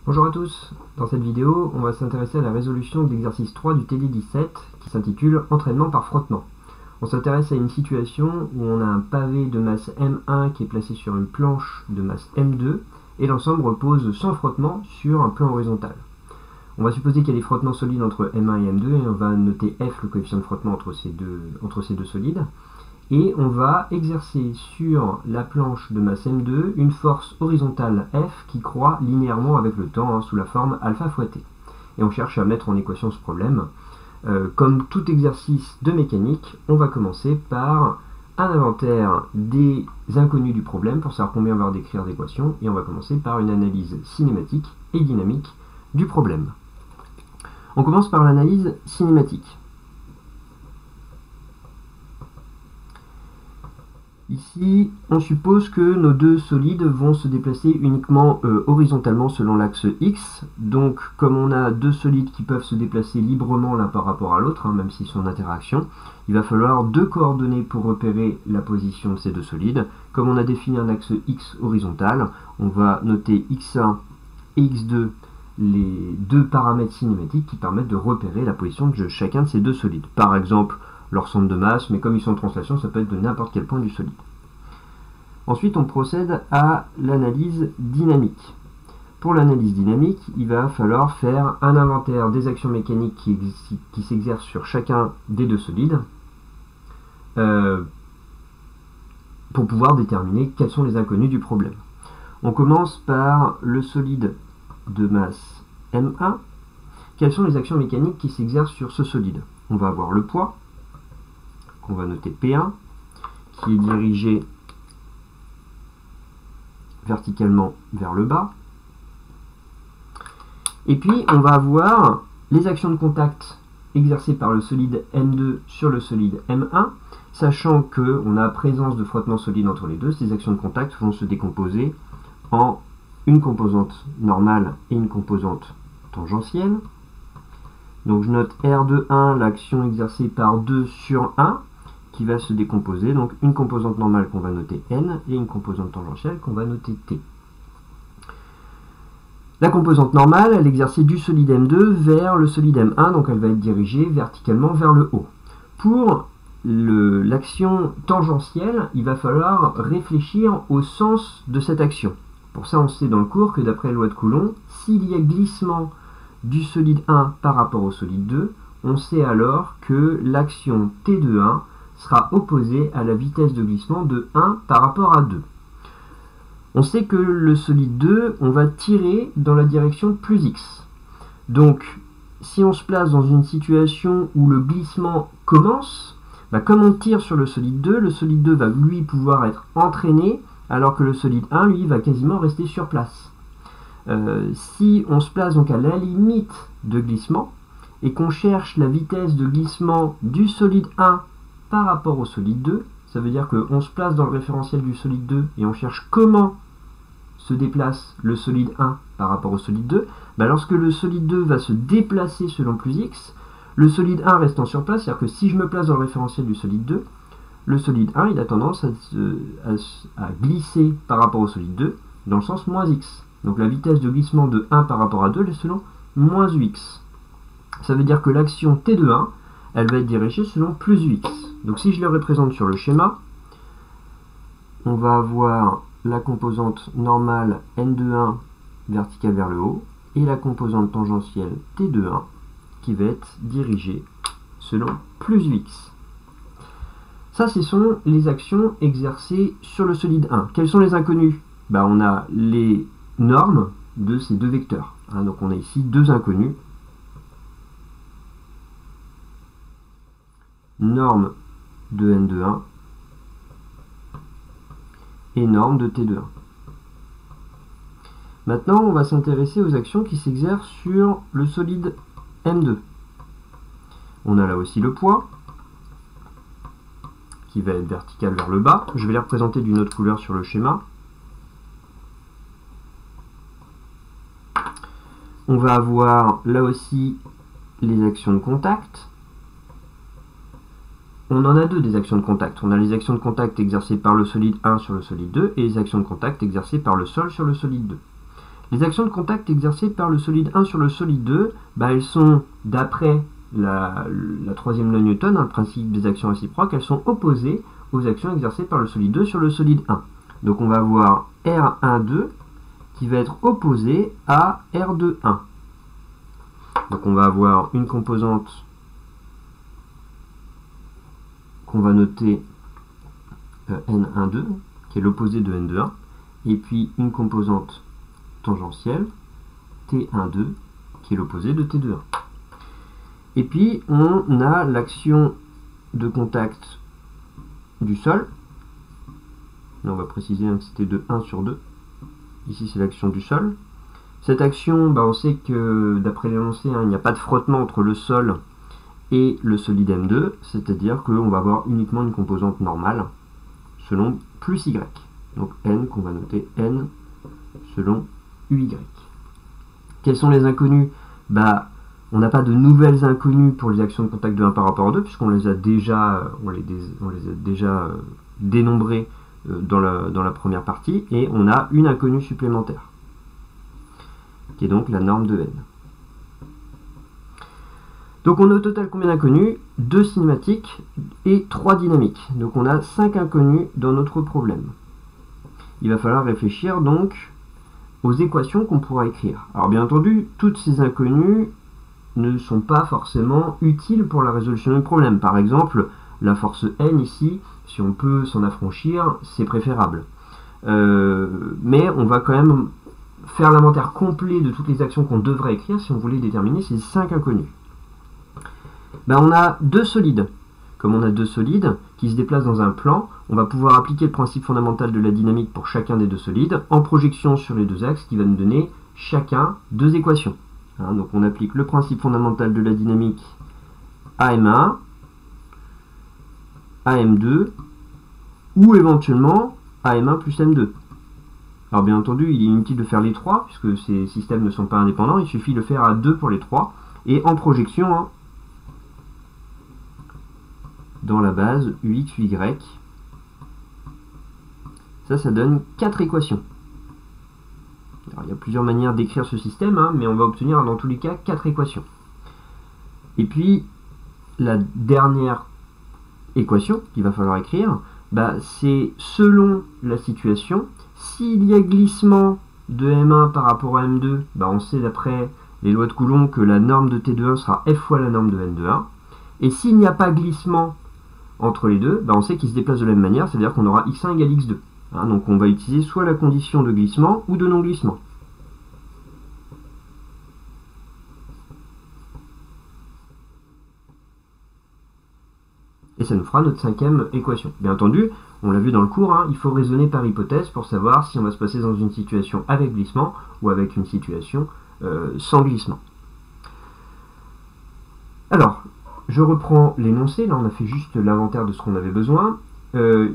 Bonjour à tous, dans cette vidéo, on va s'intéresser à la résolution de l'exercice 3 du TD17 qui s'intitule Entraînement par frottement. On s'intéresse à une situation où on a un pavé de masse M1 qui est placé sur une planche de masse M2 et l'ensemble repose sans frottement sur un plan horizontal. On va supposer qu'il y a des frottements solides entre M1 et M2 et on va noter F, le coefficient de frottement entre ces deux solides. Et on va exercer sur la planche de masse M2 une force horizontale F qui croît linéairement avec le temps, sous la forme alpha fois t. Et on cherche à mettre en équation ce problème. Comme tout exercice de mécanique, on va commencer par un inventaire des inconnus du problème pour savoir combien on va décrire d'équations, et on va commencer par une analyse cinématique et dynamique du problème. On commence par l'analyse cinématique. Ici, on suppose que nos deux solides vont se déplacer uniquement horizontalement selon l'axe X. Donc, comme on a deux solides qui peuvent se déplacer librement l'un par rapport à l'autre, même s'ils sont en interaction, il va falloir deux coordonnées pour repérer la position de ces deux solides. Comme on a défini un axe X horizontal, on va noter X1 et X2, les deux paramètres cinématiques qui permettent de repérer la position de chacun de ces deux solides. Par exemple, leur centre de masse, mais comme ils sont en translation, ça peut être de n'importe quel point du solide. Ensuite, on procède à l'analyse dynamique. Pour l'analyse dynamique, il va falloir faire un inventaire des actions mécaniques qui s'exercent sur chacun des deux solides pour pouvoir déterminer quels sont les inconnus du problème. On commence par le solide de masse M1. Quelles sont les actions mécaniques qui s'exercent sur ce solide? On va avoir le poids, qu'on va noter P1, qui est dirigé verticalement vers le bas. Et puis, on va avoir les actions de contact exercées par le solide M2 sur le solide M1, sachant qu'on a présence de frottement solide entre les deux. Ces actions de contact vont se décomposer en une composante normale et une composante tangentielle. Donc je note R de 1, l'action exercée par 2 sur 1, qui va se décomposer, donc une composante normale qu'on va noter N et une composante tangentielle qu'on va noter T. La composante normale, elle est exercée du solide M2 vers le solide M1, donc elle va être dirigée verticalement vers le haut. Pour l'action tangentielle, il va falloir réfléchir au sens de cette action. Pour ça, on sait dans le cours que d'après la loi de Coulomb, s'il y a glissement du solide 1 par rapport au solide 2, on sait alors que l'action T de 1 sera opposée à la vitesse de glissement de 1 par rapport à 2. On sait que le solide 2, on va tirer dans la direction plus x. Donc, si on se place dans une situation où le glissement commence, comme on tire sur le solide 2 va lui pouvoir être entraîné, alors que le solide 1, lui, va quasiment rester sur place. Si on se place donc à la limite de glissement, et qu'on cherche la vitesse de glissement du solide 1 par rapport au solide 2, ça veut dire qu'on se place dans le référentiel du solide 2 et on cherche comment se déplace le solide 1 par rapport au solide 2, lorsque le solide 2 va se déplacer selon plus x, le solide 1 restant sur place, c'est-à-dire que si je me place dans le référentiel du solide 2, le solide 1 il a tendance à glisser par rapport au solide 2 dans le sens moins x. Donc la vitesse de glissement de 1 par rapport à 2 est selon moins ux. Ça veut dire que l'action T de 1, elle va être dirigée selon plus ux. Donc si je le représente sur le schéma, on va avoir la composante normale N de 1 verticale vers le haut et la composante tangentielle T de 1 qui va être dirigée selon plus ux. Ça, ce sont les actions exercées sur le solide 1. Quels sont les inconnus? On a les normes de ces deux vecteurs. Donc on a ici deux inconnus. Norme de N de 1 et norme de T de 1. Maintenant, on va s'intéresser aux actions qui s'exercent sur le solide M2. On a là aussi le poids, qui va être vertical vers le bas. Je vais les représenter d'une autre couleur sur le schéma. On va avoir là aussi les actions de contact. On en a deux des actions de contact. On a les actions de contact exercées par le solide 1 sur le solide 2 et les actions de contact exercées par le sol sur le solide 2. Les actions de contact exercées par le solide 1 sur le solide 2, elles sont, d'après la troisième loi Newton, le principe des actions réciproques, elles sont opposées aux actions exercées par le solide 2 sur le solide 1. Donc on va avoir R12 qui va être opposé à R21. Donc on va avoir une composante qu'on va noter N12, qui est l'opposé de N21, et puis une composante tangentielle, T12, qui est l'opposé de T21. Et puis on a l'action de contact du sol. Là on va préciser que c'était de 1 sur 2. Ici c'est l'action du sol. Cette action, on sait que d'après l'énoncé, il n'y a pas de frottement entre le sol et le solide M2, c'est-à-dire qu'on va avoir uniquement une composante normale selon plus Y. Donc N qu'on va noter N selon UY. Quels sont les inconnus? On n'a pas de nouvelles inconnues pour les actions de contact de 1 par rapport à 2, puisqu'on les a déjà, dénombrées dans la première partie, et on a une inconnue supplémentaire, qui est donc la norme de N. Donc on a au total combien d'inconnus? 2 cinématiques et 3 dynamiques. Donc on a 5 inconnus dans notre problème. Il va falloir réfléchir donc aux équations qu'on pourra écrire. Alors bien entendu, toutes ces inconnues ne sont pas forcément utiles pour la résolution du problème. Par exemple, la force N ici, si on peut s'en affranchir, c'est préférable. Mais on va quand même faire l'inventaire complet de toutes les actions qu'on devrait écrire si on voulait déterminer ces 5 inconnus. On a 2 solides. Comme on a 2 solides qui se déplacent dans un plan, on va pouvoir appliquer le principe fondamental de la dynamique pour chacun des 2 solides en projection sur les 2 axes qui va nous donner chacun 2 équations. Donc on applique le principe fondamental de la dynamique à M1, à M2 ou éventuellement à M1 plus M2. Alors bien entendu, il est inutile de faire les 3 puisque ces systèmes ne sont pas indépendants, il suffit de le faire à 2 pour les 3 et en projection dans la base UX, UY. Ça donne 4 équations. Alors, il y a plusieurs manières d'écrire ce système, mais on va obtenir dans tous les cas 4 équations. Et puis, la dernière équation qu'il va falloir écrire, c'est selon la situation. S'il y a glissement de M1 par rapport à M2, on sait d'après les lois de Coulomb que la norme de T21 sera F fois la norme de N21. Et s'il n'y a pas glissement entre les deux, on sait qu'ils se déplacent de la même manière, c'est-à-dire qu'on aura x1 égale x2. Donc on va utiliser soit la condition de glissement ou de non-glissement. Et ça nous fera notre 5e équation. Bien entendu, on l'a vu dans le cours, il faut raisonner par hypothèse pour savoir si on va se passer dans une situation avec glissement ou avec une situation sans glissement. Alors, je reprends l'énoncé, là on a fait juste l'inventaire de ce qu'on avait besoin.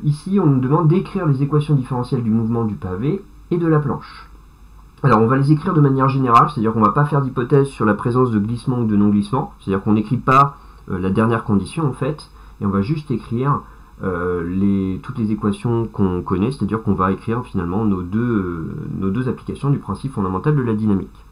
Ici, on nous demande d'écrire les équations différentielles du mouvement du pavé et de la planche. Alors, on va les écrire de manière générale, c'est-à-dire qu'on ne va pas faire d'hypothèse sur la présence de glissement ou de non-glissement, c'est-à-dire qu'on n'écrit pas la dernière condition en fait, et on va juste écrire toutes les équations qu'on connaît, c'est-à-dire qu'on va écrire finalement nos deux applications du principe fondamental de la dynamique.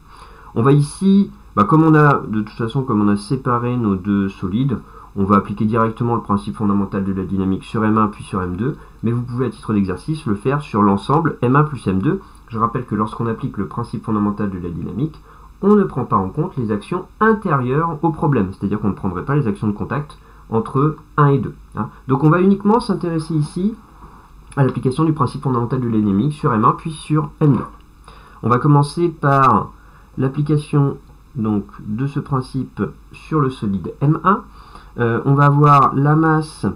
On va ici, comme on a séparé nos 2 solides, on va appliquer directement le principe fondamental de la dynamique sur M1 puis sur M2, mais vous pouvez à titre d'exercice le faire sur l'ensemble M1 plus M2. Je rappelle que lorsqu'on applique le principe fondamental de la dynamique, on ne prend pas en compte les actions intérieures au problème, c'est-à-dire qu'on ne prendrait pas les actions de contact entre 1 et 2. Donc on va uniquement s'intéresser ici à l'application du principe fondamental de la dynamique sur M1 puis sur M2. On va commencer par l'application donc de ce principe sur le solide M1. On va avoir la masse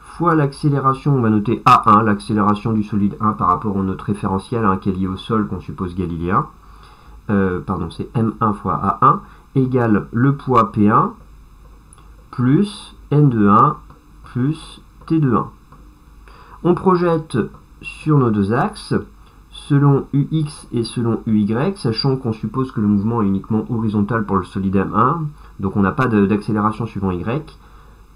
fois l'accélération, on va noter A1, l'accélération du solide 1 par rapport à notre référentiel qui est lié au sol qu'on suppose galiléen. C'est M1 fois A1 égale le poids P1 plus N de 1 plus T de 1. On projette sur nos 2 axes selon UX et selon UY, sachant qu'on suppose que le mouvement est uniquement horizontal pour le solide M1, donc on n'a pas d'accélération suivant Y.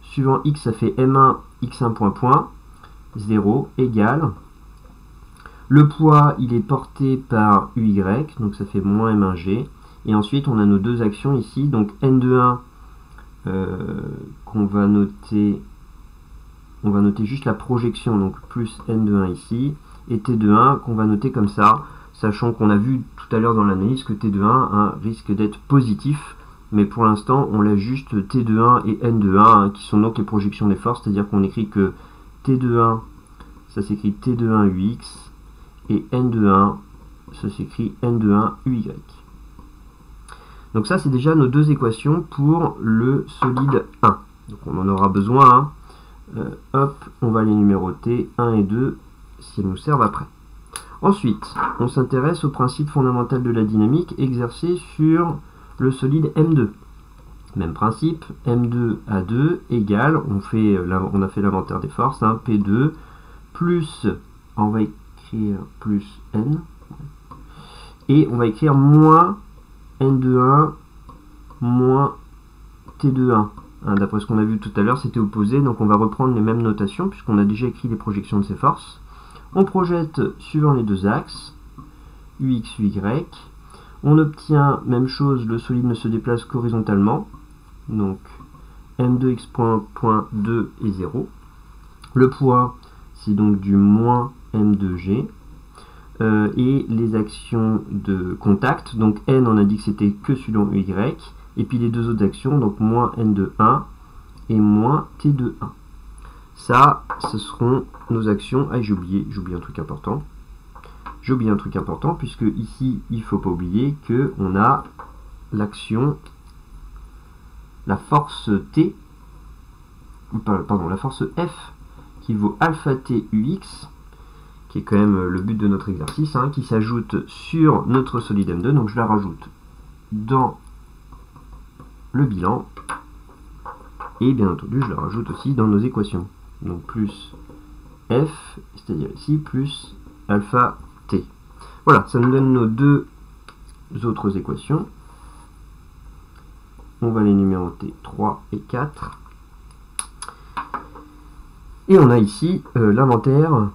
Suivant X, ça fait M1, X1 point, 0 égale Le poids, il est porté par UY, donc ça fait moins M1G. Et ensuite, on a nos deux actions ici, donc N de 1 qu'on va noter, on va noter juste la projection, donc plus N de 1 ici, et T de 1 qu'on va noter comme ça, sachant qu'on a vu tout à l'heure dans l'analyse que T de 1 risque d'être positif, mais pour l'instant, on l'a juste T de 1 et N de 1, qui sont donc les projections des forces, c'est-à-dire qu'on écrit que T de 1, ça s'écrit T de 1 UX, et N de 1, ça s'écrit N de 1 UY. Donc ça, c'est déjà nos deux équations pour le solide 1. Donc on en aura besoin. Hop, on va les numéroter 1 et 2 si elles nous servent après. Ensuite, on s'intéresse au principe fondamental de la dynamique exercé sur le solide M2. Même principe, M2 à 2 égale, on a fait l'inventaire des forces, P2 plus, on va écrire plus N, et on va écrire moins N de 1 moins T de 1. D'après ce qu'on a vu tout à l'heure, c'était opposé, donc on va reprendre les mêmes notations, puisqu'on a déjà écrit les projections de ces forces. On projette suivant les deux axes, UX, UY. On obtient, même chose, le solide ne se déplace qu'horizontalement, donc M2x point 2 est 0. Le poids, c'est donc du moins M2G. Et les actions de contact, donc N, on a dit que c'était que selon Y, et puis les deux autres actions, donc moins N de 1 et moins T de 1. Ça, ce seront nos actions. Ah, j'ai oublié un truc important. J'ai oublié un truc important, puisque ici, il ne faut pas oublier qu'on a l'action, la force T, pardon, la force F, qui vaut alpha T UX, qui est quand même le but de notre exercice, qui s'ajoute sur notre solide M2, donc je la rajoute dans le bilan, et bien entendu je la rajoute aussi dans nos équations, donc plus F, c'est-à-dire ici, plus alpha T. Voilà, ça nous donne nos deux autres équations, on va les numéroter 3 et 4, et on a ici l'inventaire,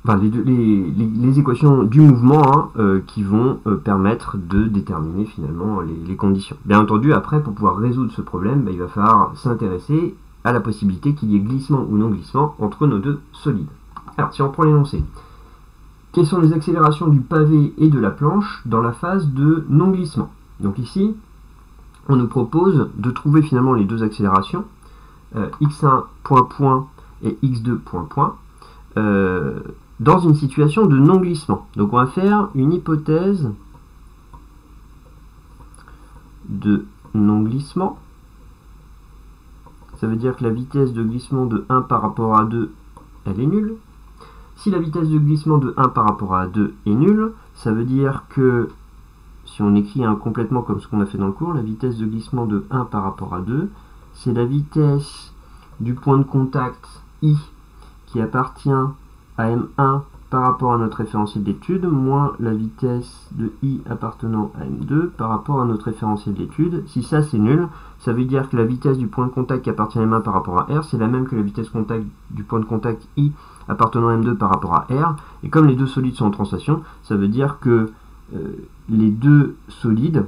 enfin, les équations du mouvement qui vont permettre de déterminer finalement les conditions. Bien entendu, après, pour pouvoir résoudre ce problème, il va falloir s'intéresser à la possibilité qu'il y ait glissement ou non glissement entre nos deux solides. Alors, si on prend l'énoncé, quelles sont les accélérations du pavé et de la planche dans la phase de non glissement? Donc ici, on nous propose de trouver finalement les deux accélérations, x1 point et x2 point, dans une situation de non-glissement. Donc on va faire une hypothèse de non-glissement. Ça veut dire que la vitesse de glissement de 1 par rapport à 2, elle est nulle. Si la vitesse de glissement de 1 par rapport à 2 est nulle, ça veut dire que, si on écrit complètement comme ce qu'on a fait dans le cours, la vitesse de glissement de 1 par rapport à 2, c'est la vitesse du point de contact I qui appartient à M1 par rapport à notre référentiel d'étude, moins la vitesse de I appartenant à M2 par rapport à notre référentiel d'étude. Si ça c'est nul, ça veut dire que la vitesse du point de contact qui appartient à M1 par rapport à R, c'est la même que la vitesse du point de contact I appartenant à M2 par rapport à R. Et comme les deux solides sont en translation, ça veut dire que les deux solides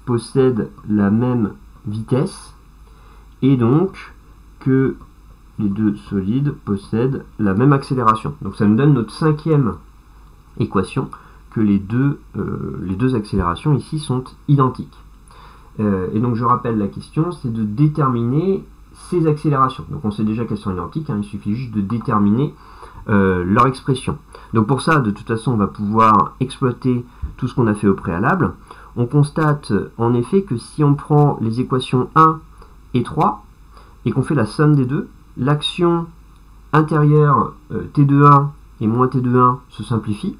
possèdent la même vitesse, et donc que les deux solides possèdent la même accélération. Donc ça nous donne notre cinquième équation, que les deux accélérations ici sont identiques. Et donc je rappelle la question, c'est de déterminer ces accélérations. Donc on sait déjà qu'elles sont identiques, il suffit juste de déterminer leur expression. Donc pour ça, de toute façon, on va pouvoir exploiter tout ce qu'on a fait au préalable. On constate en effet que si on prend les équations 1 et 3, et qu'on fait la somme des deux, l'action intérieure T de 1 et moins T de 1 se simplifie.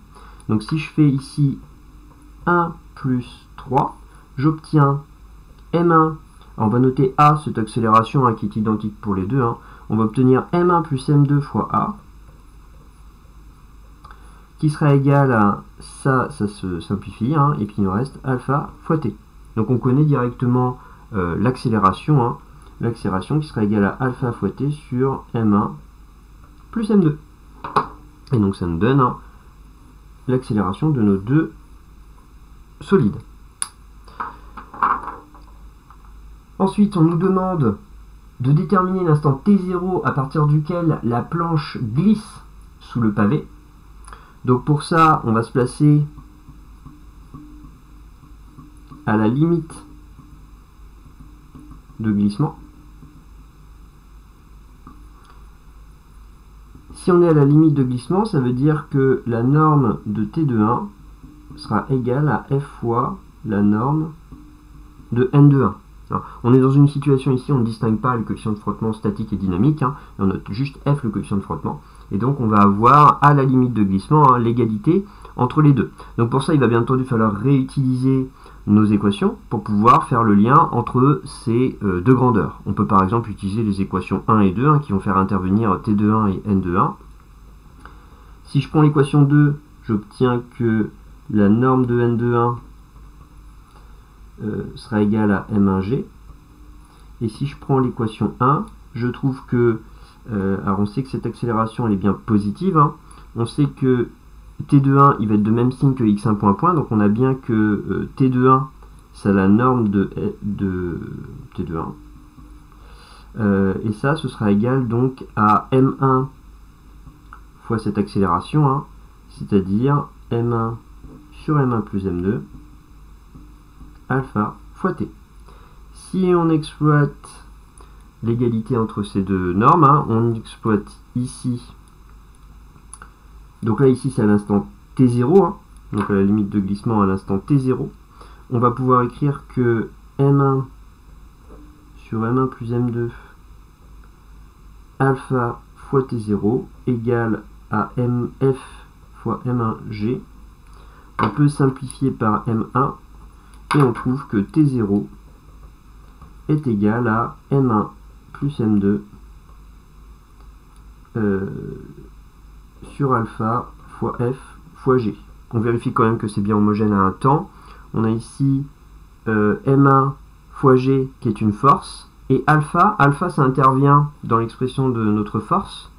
Donc si je fais ici 1 plus 3, j'obtiens M1. On va noter A, cette accélération qui est identique pour les deux. On va obtenir M1 plus M2 fois A, qui sera égal à ça se simplifie, et puis il nous reste alpha fois T. Donc on connaît directement l'accélération, l'accélération qui sera égale à alpha fois T sur M1 plus M2. Et donc ça nous donne l'accélération de nos deux solides. Ensuite, on nous demande de déterminer l'instant T0 à partir duquel la planche glisse sous le pavé. Donc pour ça, on va se placer à la limite de glissement. Si on est à la limite de glissement, ça veut dire que la norme de T de 1 sera égale à F fois la norme de N de 1. Alors, on est dans une situation ici, on ne distingue pas le coefficient de frottement statique et dynamique, on note juste F le coefficient de frottement, et donc on va avoir à la limite de glissement l'égalité entre les deux. Donc pour ça, il va bien entendu falloir réutiliser nos équations pour pouvoir faire le lien entre ces deux grandeurs. On peut par exemple utiliser les équations 1 et 2 qui vont faire intervenir T de 1 et N de 1. Si je prends l'équation 2, j'obtiens que la norme de N de 1 sera égale à M1G. Et si je prends l'équation 1, je trouve que, alors on sait que cette accélération elle est bien positive, on sait que T de 1 il va être de même signe que x1 point, donc on a bien que T de 1 c'est la norme de T de 1. Et ça, ce sera égal donc à M1 fois cette accélération, c'est-à-dire M1 sur M1 plus M2 alpha fois t. Si on exploite l'égalité entre ces deux normes, on exploite ici, donc là ici c'est à l'instant t0, donc à la limite de glissement à l'instant t0, on va pouvoir écrire que M1 sur M1 plus M2 alpha fois t0 égale à mf fois m1g. On peut simplifier par m1 et on trouve que t0 est égal à m1 plus m2 sur alpha fois f fois g. On vérifie quand même que c'est bien homogène à un temps. On a ici m1 fois g qui est une force, et alpha ça intervient dans l'expression de notre force.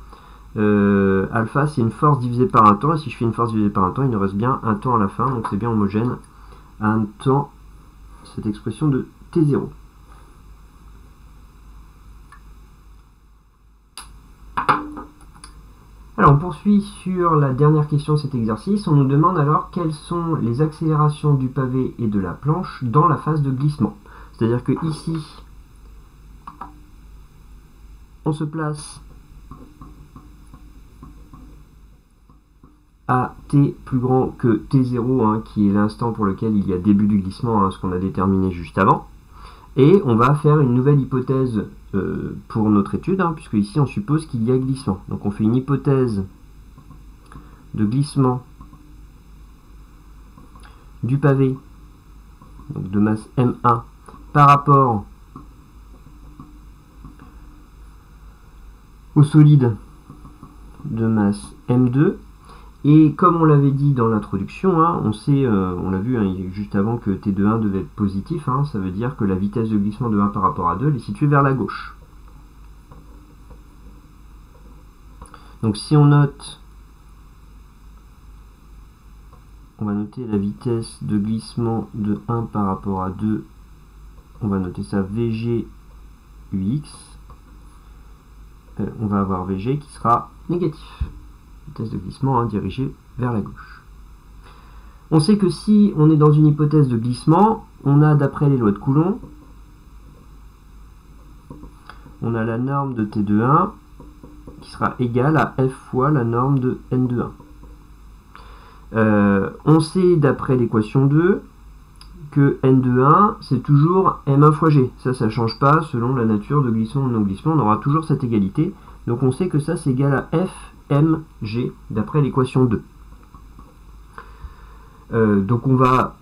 Alpha c'est une force divisée par un temps, et si je fais une force divisée par un temps, il nous reste bien un temps à la fin, donc c'est bien homogène à un temps, cette expression de T0. Alors on poursuit sur la dernière question de cet exercice. On nous demande alors quelles sont les accélérations du pavé et de la planche dans la phase de glissement. C'est-à-dire que ici, on se place à t plus grand que t0, qui est l'instant pour lequel il y a début du glissement, ce qu'on a déterminé juste avant. Et on va faire une nouvelle hypothèse pour notre étude, puisque ici on suppose qu'il y a glissement. Donc on fait une hypothèse de glissement du pavé, donc de masse M1, par rapport au solide de masse M2. Et comme on l'avait dit dans l'introduction, on sait, on l'a vu juste avant, que T de 1 devait être positif, ça veut dire que la vitesse de glissement de 1 par rapport à 2 elle est située vers la gauche. Donc si on note, on va noter la vitesse de glissement de 1 par rapport à 2, on va noter ça VG UX, on va avoir VG qui sera négatif. Vitesse de glissement dirigée vers la gauche. On sait que si on est dans une hypothèse de glissement, on a, d'après les lois de Coulomb, on a la norme de T de 1 qui sera égale à F fois la norme de N de 1. On sait, d'après l'équation 2, que N de 1, c'est toujours M1 fois G. Ça ne change pas selon la nature de glissement ou non glissement, on aura toujours cette égalité. Donc on sait que ça, c'est égal à F mg d'après l'équation 2. Donc on va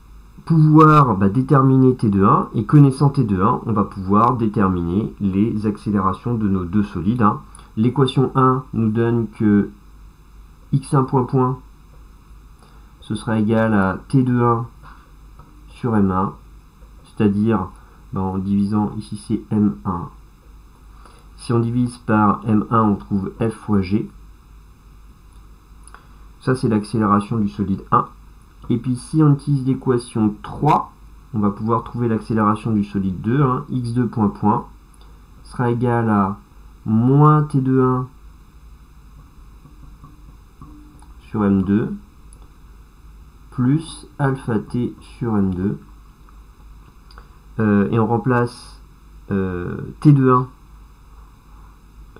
pouvoir déterminer T de 1, et connaissant T de 1, on va pouvoir déterminer les accélérations de nos deux solides. L'équation 1 nous donne que x1 point ce sera égal à T de 1 sur M1, c'est-à-dire en divisant, ici c'est M1. Si on divise par M1, on trouve F fois G. Ça, c'est l'accélération du solide 1. Et puis, si on utilise l'équation 3, on va pouvoir trouver l'accélération du solide 2. Hein, x2 point sera égal à moins t de 1 sur m2 plus alpha t sur m2. Et on remplace t de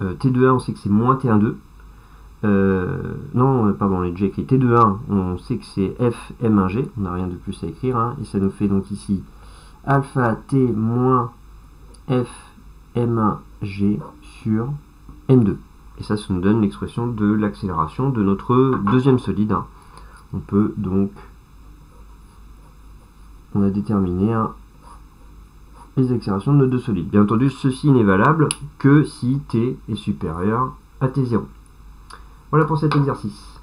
1. T de 1, on sait que c'est moins t1 2. Non, pardon, on a déjà écrit T2 1, on sait que c'est F-M1G, on n'a rien de plus à écrire, hein, et ça nous fait donc ici alpha T moins F-M1G sur M2. Et ça nous donne l'expression de l'accélération de notre deuxième solide. Hein. On peut donc, on a déterminé les accélérations de nos deux solides. Bien entendu, ceci n'est valable que si T est supérieur à T0. Voilà pour cet exercice.